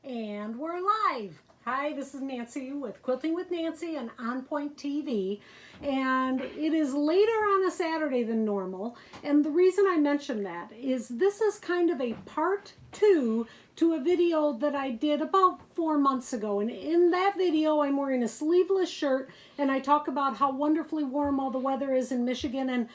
And we're live. Hi, this is Nancy with Quilting with Nancy and onpoint-tv. And it is later on a Saturday than normal. And the reason I mention that is this is kind of a part 2 to a video that I did about 4 months ago. And in that video, I'm wearing a sleeveless shirt and I talk about how wonderfully warm all the weather is in Michigan. And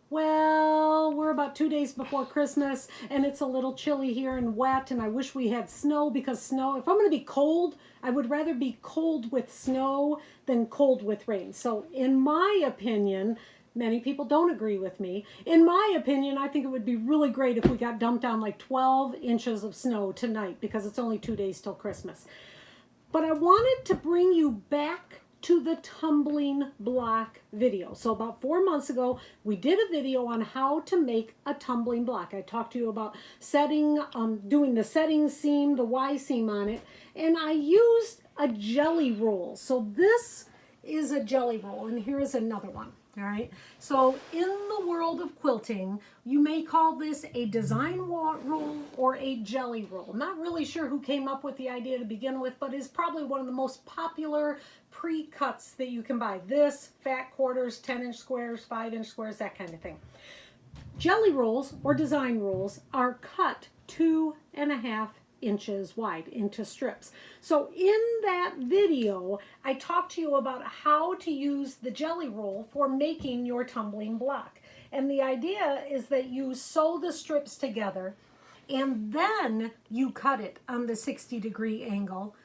well, we're about 2 days before Christmas and it's a little chilly here and wet, and I wish we had snow, because snow, if I'm going to be cold, I would rather be cold with snow than cold with rain. So in my opinion, many people don't agree with me. In my opinion, I think it would be really great if we got dumped down like 12 inches of snow tonight, because it's only 2 days till Christmas. But I wanted to bring you back to the tumbling block video. So about 4 months ago, we did a video on how to make a tumbling block. I talked to you about setting, doing the setting seam, the Y seam on it, and I used a jelly roll. So this is a jelly roll, and here is another one. All right, so in the world of quilting, you may call this a design roll or a jelly roll. I'm not really sure who came up with the idea to begin with, but it's probably one of the most popular pre-cuts that you can buy. This, fat quarters, 10-inch squares, 5-inch squares, that kind of thing. Jelly rolls or design rolls are cut 2.5 inches wide into strips. So in that video, I talked to you about how to use the jelly roll for making your tumbling block. And the idea is that you sew the strips together and then you cut it on the 60-degree angle,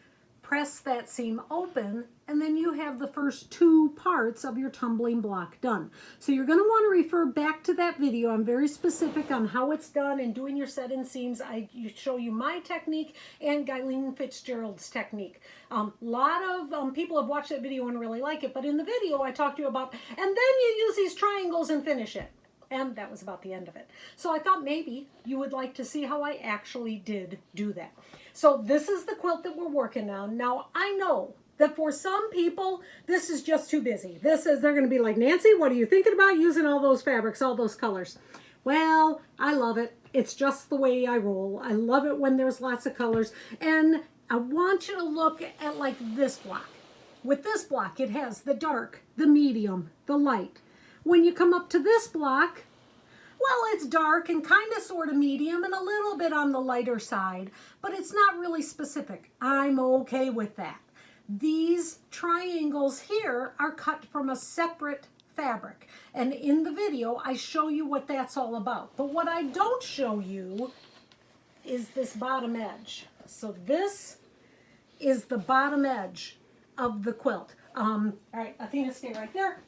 press that seam open, and then you have the first 2 parts of your tumbling block done. So you're going to want to refer back to that video. I'm very specific on how it's done and doing your set-in seams. I show you my technique and Guyleen Fitzgerald's technique. A lot of people have watched that video and really like it, but in the video I talked to you about, and then you use these triangles and finish it. And that was about the end of it. So I thought maybe you would like to see how I actually did do that. So this is the quilt that we're working on. Now I know that for some people, this is just too busy. They're going to be like, Nancy, what are you thinking about using all those fabrics, all those colors? Well, I love it. It's just the way I roll. I love it when there's lots of colors. And I want you to look at like this block. With this block, it has the dark, the medium, the light. When you come up to this block, well, it's dark and kind of sort of medium and a little bit on the lighter side, but it's not really specific. I'm okay with that. These triangles here are cut from a separate fabric. And in the video, I show you what that's all about. But what I don't show you is this bottom edge. So this is the bottom edge of the quilt. All right, Athena, stay right there.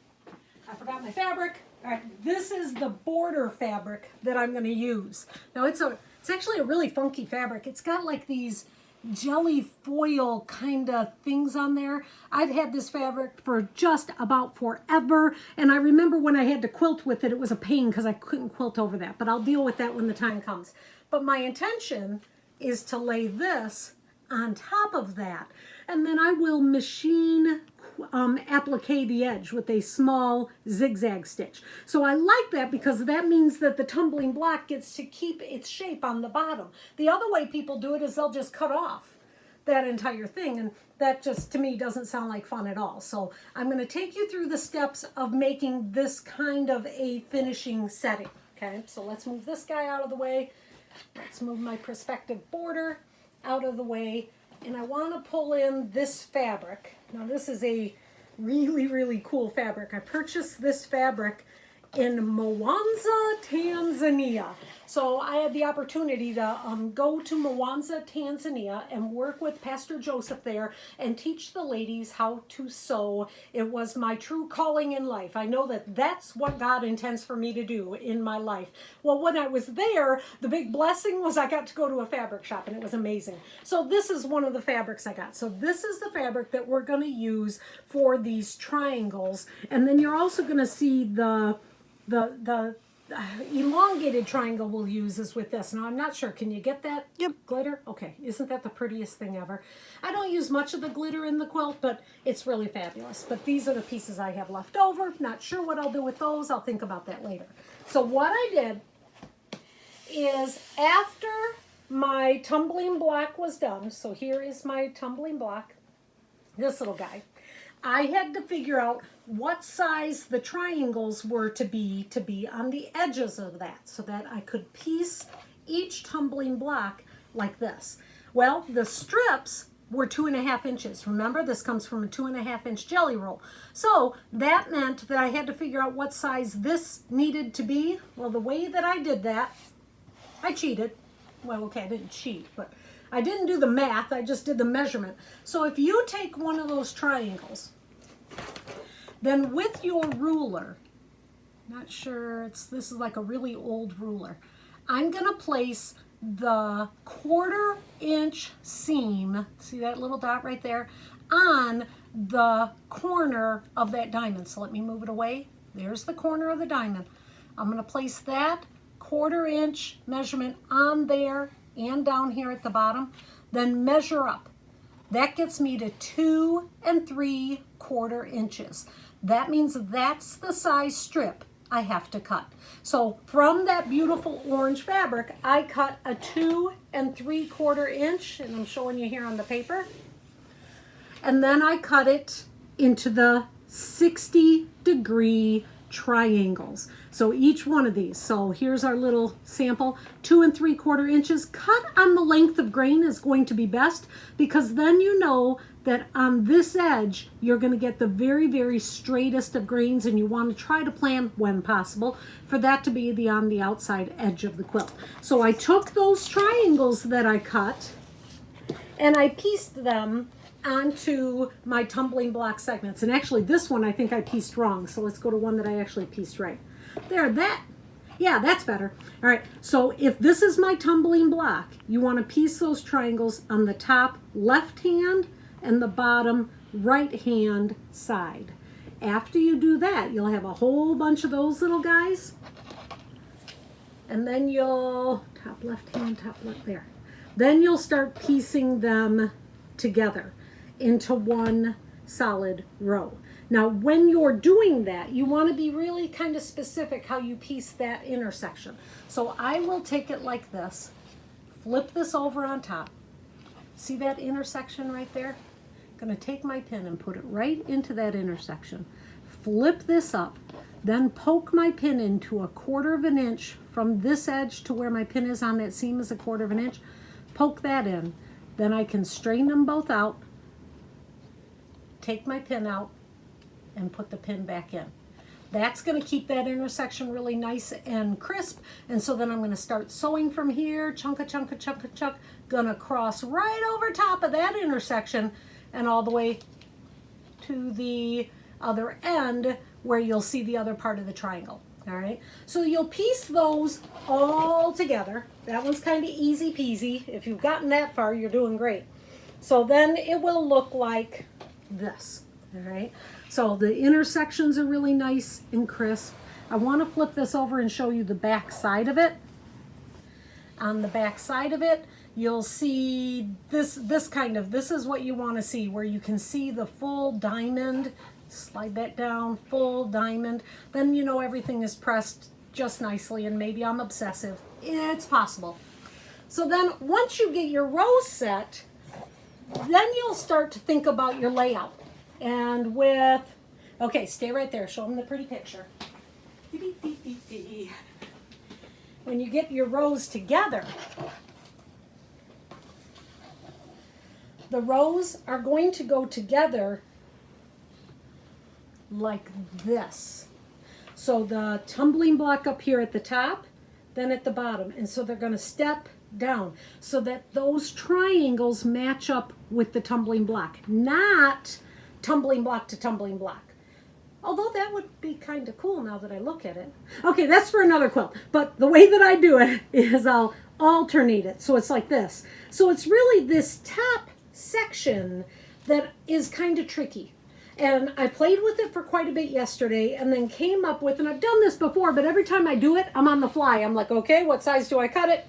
I forgot my fabric. All right, this is the border fabric that I'm going to use. Now it's actually a really funky fabric. It's got like these jelly foil kind of things on there. I've had this fabric for just about forever, and I remember when I had to quilt with it, it was a pain because I couldn't quilt over that, but I'll deal with that when the time comes. But my intention is to lay this on top of that, and then I will machine applique the edge with a small zigzag stitch. So I like that because that means that the tumbling block gets to keep its shape on the bottom. The other way people do it is they'll just cut off that entire thing, and that just to me doesn't sound like fun at all. So I'm going to take you through the steps of making this kind of a finishing setting. Okay, so let's move this guy out of the way. Let's move my perspective border out of the way. And I want to pull in this fabric. Now this is a really, really cool fabric. I purchased this fabric in Mwanza, Tanzania. So I had the opportunity to go to Mwanza, Tanzania and work with Pastor Joseph there and teach the ladies how to sew. It was my true calling in life. I know that that's what God intends for me to do in my life. Well, when I was there, the big blessing was I got to go to a fabric shop, and it was amazing. So this is one of the fabrics I got. So this is the fabric that we're going to use for these triangles. And then you're also going to see the elongated triangle we'll use is with this. Now I'm not sure, can you get that? Yep. Glitter? Okay, isn't that the prettiest thing ever? I don't use much of the glitter in the quilt, but it's really fabulous. But these are the pieces I have left over. Not sure what I'll do with those. I'll think about that later. So what I did is after my tumbling block was done. So here is my tumbling block, this little guy. I had to figure out what size the triangles were to be on the edges of that so that I could piece each tumbling block like this. Well, the strips were 2.5 inches. Remember, this comes from a 2.5 inch jelly roll. So that meant that I had to figure out what size this needed to be. Well, the way that I did that, I cheated. Well, okay, I didn't cheat, but I didn't do the math. I just did the measurement. So if you take one of those triangles, then with your ruler, not sure, this is like a really old ruler, I'm gonna place the 1/4 inch seam, see that little dot right there, on the corner of that diamond. So let me move it away. There's the corner of the diamond. I'm going to place that 1/4 inch measurement on there and down here at the bottom, then measure up. That gets me to 2 3/4 inches. That means that's the size strip I have to cut. So from that beautiful orange fabric, I cut a 2 3/4 inch, and I'm showing you here on the paper. And then I cut it into the 60-degree triangles. So each one of these, so here's our little sample, 2 3/4 inches. Cut on the length of grain is going to be best, because then you know that on this edge you're going to get the very, very straightest of grains, and you want to try to plan, when possible, for that to be on the outside edge of the quilt. So I took those triangles that I cut and I pieced them onto my tumbling block segments. And actually this one I think I pieced wrong, so let's go to one that I actually pieced right. There, yeah, that's better. All right, so if this is my tumbling block, you want to piece those triangles on the top left hand and the bottom right hand side. After you do that, you'll have a whole bunch of those little guys, and then you'll, top left hand, top left, there. Then you'll start piecing them together into one solid row. Now, when you're doing that, you want to be really kind of specific how you piece that intersection. So I will take it like this, flip this over on top. See that intersection right there? I'm going to take my pin and put it right into that intersection. Flip this up, then poke my pin into 1/4 inch from this edge to where my pin is on that seam is 1/4 inch. Poke that in. Then I can straighten them both out, take my pin out, and put the pin back in. That's going to keep that intersection really nice and crisp. And so then I'm going to start sewing from here, chunka, chunka, chunka, chunk, gonna cross right over top of that intersection and all the way to the other end where you'll see the other part of the triangle. All right, so you'll piece those all together. That one's kind of easy peasy. If you've gotten that far, you're doing great. So then it will look like this. All right, so the intersections are really nice and crisp. I want to flip this over and show you the back side of it. On the back side of it, you'll see this is what you want to see, where you can see the full diamond. Slide that down, full diamond. Then you know everything is pressed just nicely, and maybe I'm obsessive. It's possible. So then once you get your rows set, then you'll start to think about your layout. And with, okay, stay right there, show them the pretty picture. When you get your rows together, the rows are going to go together like this. So the tumbling block up here at the top, then at the bottom, and so they're going to step down so that those triangles match up with the tumbling block, not tumbling block to tumbling block. Although that would be kind of cool now that I look at it. Okay, that's for another quilt, but the way that I do it is I'll alternate it, so it's like this. So it's really this top section that is kind of tricky. And I played with it for quite a bit yesterday and then came up with, and I've done this before, but every time I do it, I'm on the fly. I'm like, okay, what size do I cut it?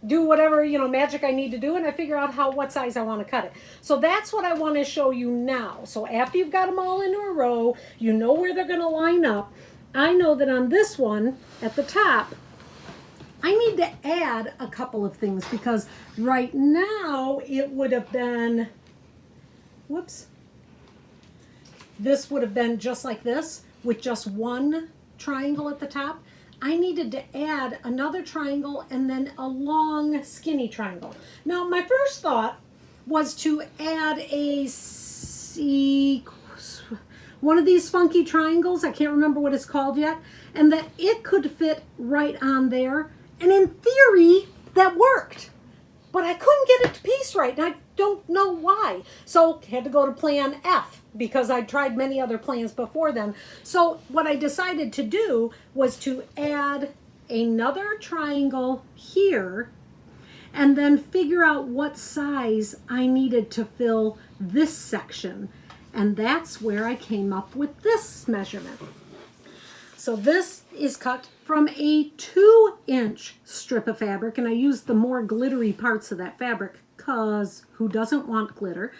Do whatever, magic I need to do, and I figure out what size I want to cut it. So that's what I want to show you now. So after you've got them all into a row, you know where they're going to line up. I know that on this one, at the top, I need to add a couple of things because right now it would have been, whoops, this would have been just like this with just one triangle at the top. I needed to add another triangle and then a long skinny triangle. Now my first thought was to add one of these funky triangles, I can't remember what it's called yet, and that it could fit right on there. And in theory, that worked. But I couldn't get it to piece right, and I don't know why. So had to go to plan F, because I tried many other plans before then. So what I decided to do was to add another triangle here, and then figure out what size I needed to fill this section. And that's where I came up with this measurement. So this is cut from a 2-inch strip of fabric, and I used the more glittery parts of that fabric because who doesn't want glitter?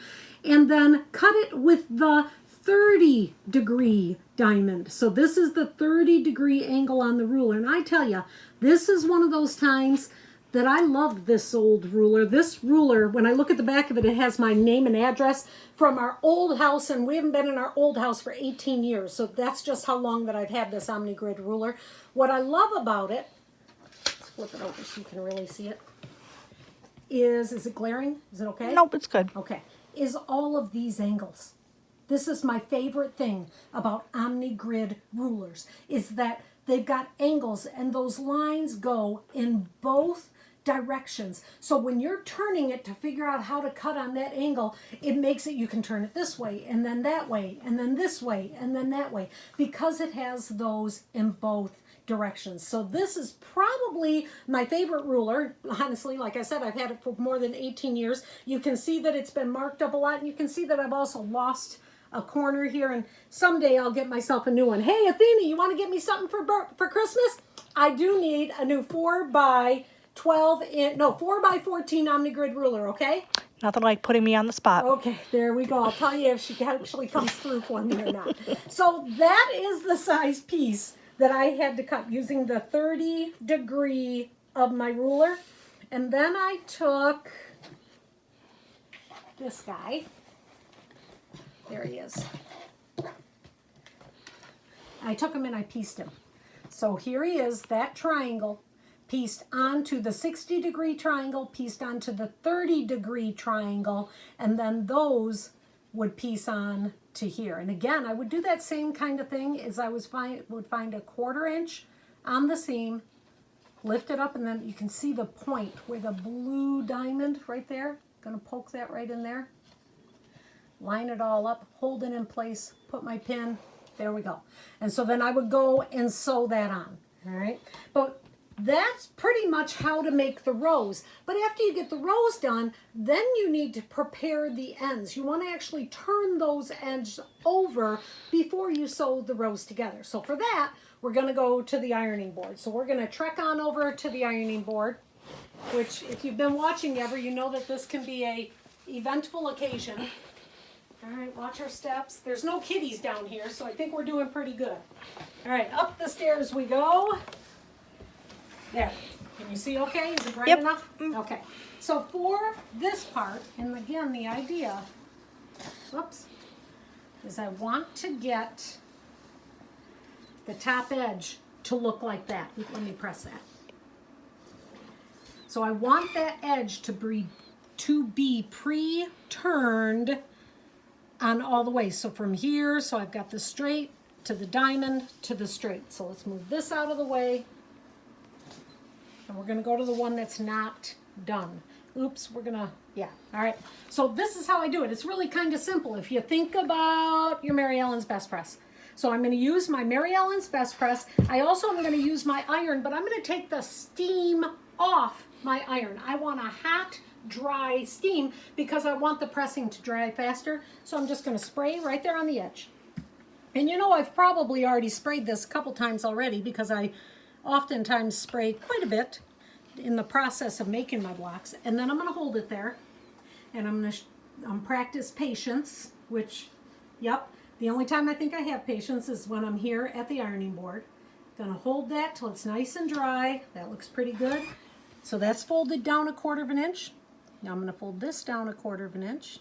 And then cut it with the 30-degree diamond. So this is the 30-degree angle on the ruler. And I tell you, this is one of those times that I loved this old ruler. This ruler, when I look at the back of it, it has my name and address from our old house, and we haven't been in our old house for 18 years. So that's just how long that I've had this Omni-grid ruler. What I love about it, let's flip it over so you can really see it, is it glaring? Is it okay? Nope, it's good. Okay. Is all of these angles. This is my favorite thing about Omni-grid rulers, is that they've got angles, and those lines go in both directions. So when you're turning it to figure out how to cut on that angle, it makes it, you can turn it this way and then that way and then this way and then that way, because it has those in both directions. So this is probably my favorite ruler. Honestly, like I said, I've had it for more than 18 years. You can see that it's been marked up a lot, and you can see that I've also lost a corner here, and someday I'll get myself a new one. Hey Athena, you want to get me something for Christmas? I do need a new 4x14 Omni-grid ruler, okay? Nothing like putting me on the spot. Okay, there we go. I'll tell you if she actually comes through for me or not. So that is the size piece that I had to cut using the 30-degree of my ruler. And then I took this guy. There he is. I took him and I pieced him. So here he is, that triangle, pieced onto the 60-degree triangle, pieced onto the 30-degree triangle, and then those would piece on to here. And again, I would do that same kind of thing as I would find a 1/4 inch on the seam, lift it up, and then you can see the point where the blue diamond right there. Gonna poke that right in there. Line it all up, hold it in place, put my pin, there we go. And so then I would go and sew that on, all right? But that's pretty much how to make the rows. But after you get the rows done, then you need to prepare the ends. You want to actually turn those ends over before you sew the rows together. So for that, we're going to go to the ironing board. So we're going to trek on over to the ironing board, which if you've been watching ever, you know that this can be a eventful occasion. All right, watch our steps. There's no kitties down here, so I think we're doing pretty good. All right, up the stairs we go. There. Can you see okay? Is it bright enough? Okay. So for this part, and again, the idea, whoops, is I want to get the top edge to look like that. Let me press that. So I want that edge to be pre-turned on all the way. So from here, so I've got the straight to the diamond to the straight. So let's move this out of the way. And we're gonna go to the one that's not done. Oops, we're gonna, yeah, all right. So this is how I do it. It's really kind of simple. If you think about your Mary Ellen's Best Press. So I'm gonna use my Mary Ellen's Best Press. I also am gonna use my iron, but I'm gonna take the steam off my iron. I want a hot, dry steam because I want the pressing to dry faster. So I'm just going to spray right there on the edge. And you know, I've probably already sprayed this a couple times already because I oftentimes spray quite a bit in the process of making my blocks. And then I'm going to hold it there, and I'm going to practice patience, which, yep, the only time I think I have patience is when I'm here at the ironing board. Gonna hold that till it's nice and dry. That looks pretty good. So that's folded down 1/4 inch. Now I'm gonna fold this down 1/4 inch.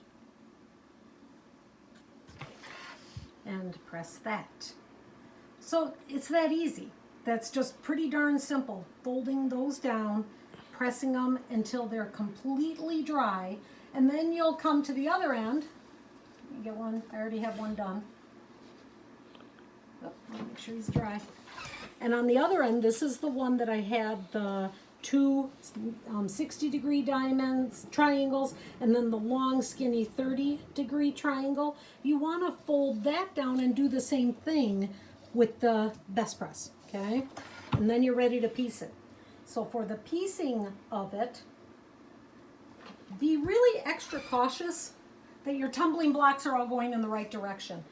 And press that. So it's that easy. That's just pretty darn simple. Folding those down, pressing them until they're completely dry, and then you'll come to the other end. Let me get one. I already have one done. Oh, let me make sure he's dry. And on the other end, this is the one that I had the two 60-degree diamonds, triangles, and then the long, skinny 30-degree triangle. You want to fold that down and do the same thing with the best press, okay? And then you're ready to piece it. So for the piecing of it, be really extra cautious that your tumbling blocks are all going in the right direction.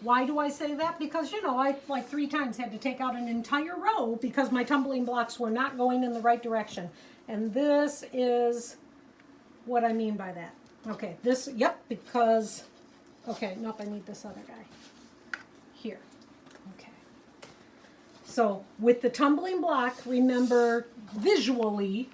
Why do I say that? Because, you know, I like 3 times had to take out an entire row because my tumbling blocks were not going in the right direction. And this is what I mean by that. Okay, this, yep, because, okay, nope, I need this other guy. Here, okay. So with the tumbling block, remember visually,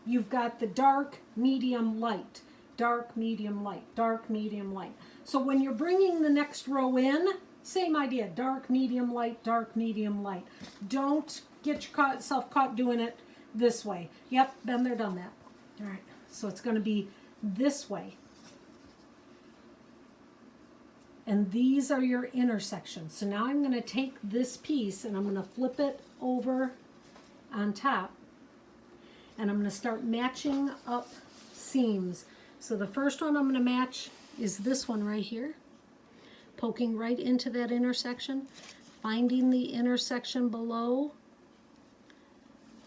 you've got the dark, medium, light. Dark, medium, light, dark, medium, light. So when you're bringing the next row in, same idea, dark, medium, light, dark, medium, light. Don't get yourself caught doing it this way. Yep, been there, done that. All right, so it's gonna be this way. And these are your intersections. So now I'm gonna take this piece and I'm gonna flip it over on top, and I'm gonna start matching up seams. So the first one I'm going to match is this one right here, poking right into that intersection, finding the intersection below,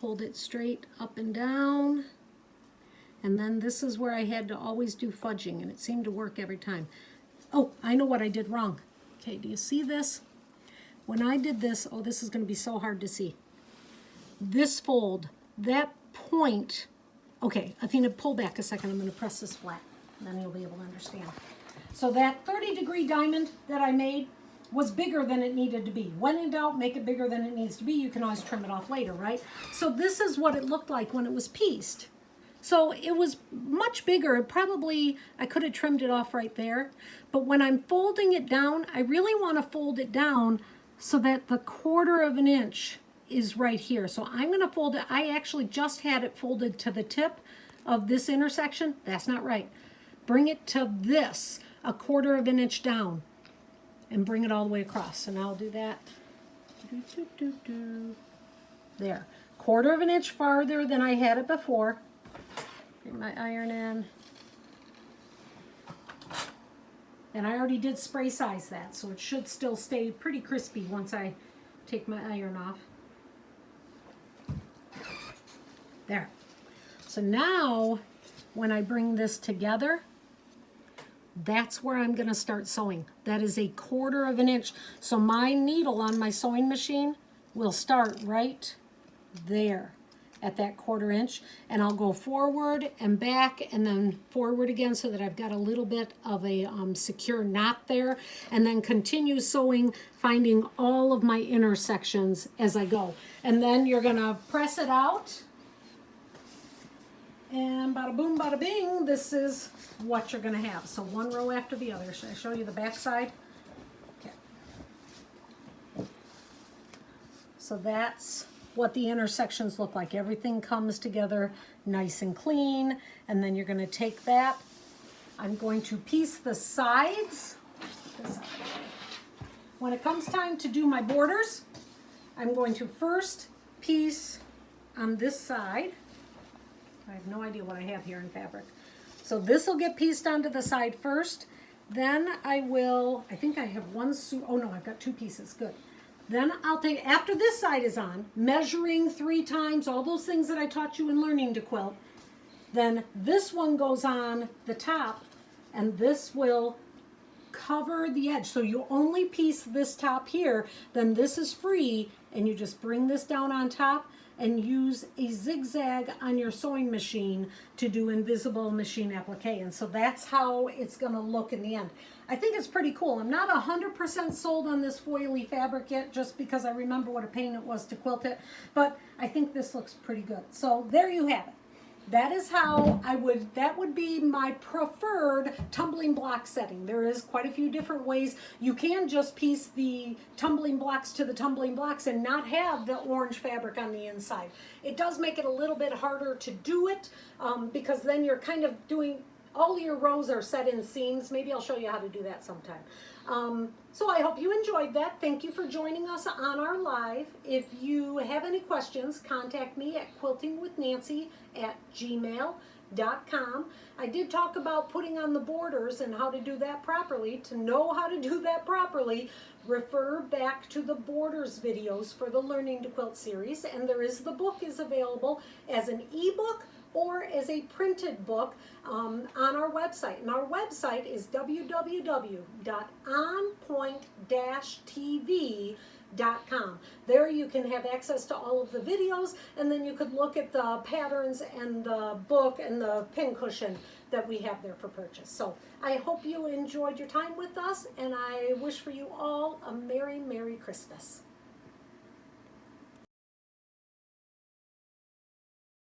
hold it straight up and down, and then this is where I had to always do fudging, and it seemed to work every time. Oh, I know what I did wrong. Okay, do you see this? When I did this, oh, this is going to be so hard to see. This fold, that point. Okay, Athena, pull back a second. I'm going to press this flat, and then you'll be able to understand. So that 30-degree diamond that I made was bigger than it needed to be. When in doubt, make it bigger than it needs to be. You can always trim it off later, right? So this is what it looked like when it was pieced. So it was much bigger. It probably, I could have trimmed it off right there. But when I'm folding it down, I really want to fold it down so that the 1/4 inch is right here. So I'm going to fold it. I actually just had it folded to the tip of this intersection. That's not right. Bring it to this, 1/4 inch down, and bring it all the way across. And I'll do that. There. 1/4 inch farther than I had it before. Bring my iron in. And I already did spray size that, so it should still stay pretty crispy once I take my iron off. There. So now, when I bring this together, that's where I'm going to start sewing. That is 1/4 inch. So my needle on my sewing machine will start right there at that 1/4 inch. And I'll go forward and back and then forward again so that I've got a little bit of a secure knot there. And then continue sewing, finding all of my intersections as I go. And then you're going to press it out. And bada boom, bada bing, this is what you're going to have. So one row after the other. Should I show you the back side? Okay. So that's what the intersections look like. Everything comes together nice and clean. And then you're going to take that. I'm going to piece the sides. When it comes time to do my borders, I'm going to first piece on this side. I have no idea what I have here in fabric. So this will get pieced onto the side first. Then I will, I think I have one suit. Oh no, I've got 2 pieces, good. Then I'll take, after this side is on, measuring 3 times, all those things that I taught you in learning to quilt. Then this one goes on the top, and this will cover the edge. So you only piece this top here, then this is free, and you just bring this down on top, and use a zigzag on your sewing machine to do invisible machine applique. And so that's how it's going to look in the end. I think it's pretty cool. I'm not 100% sold on this foily fabric yet, just because I remember what a pain it was to quilt it, but I think this looks pretty good. So there you have it. That is how that would be my preferred tumbling block setting. There is quite a few different ways. You can just piece the tumbling blocks to the tumbling blocks and not have the orange fabric on the inside. It does make it a little bit harder to do it because then you're kind of doing, all your rows are set in seams. Maybe I'll show you how to do that sometime. So I hope you enjoyed that. Thank you for joining us on our live. If you have any questions, contact me at quiltingwithnancy@gmail.com. I did talk about putting on the borders and how to do that properly. To know how to do that properly, refer back to the borders videos for the Learning to Quilt series, and the book is available as an ebook or as a printed book on our website. And our website is www.onpoint-tv.com. There you can have access to all of the videos, and then you could look at the patterns and the book and the pin cushion that we have there for purchase. So I hope you enjoyed your time with us, and I wish for you all a Merry, Merry Christmas.